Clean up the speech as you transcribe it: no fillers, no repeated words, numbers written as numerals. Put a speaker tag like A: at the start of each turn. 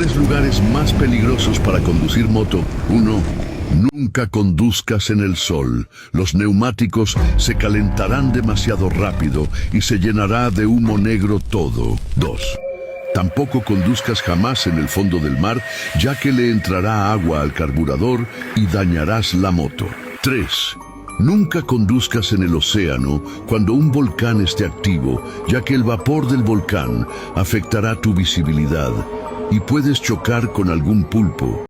A: 3 lugares más peligrosos para conducir moto. 1. Nunca conduzcas en el sol. Los neumáticos se calentarán demasiado rápido y se llenará de humo negro todo. 2. Tampoco conduzcas jamás en el fondo del mar, ya que le entrará agua al carburador y dañarás la moto. 3. Nunca conduzcas en el océano cuando un volcán esté activo, ya que el vapor del volcán afectará tu visibilidad y puedes chocar con algún pulpo.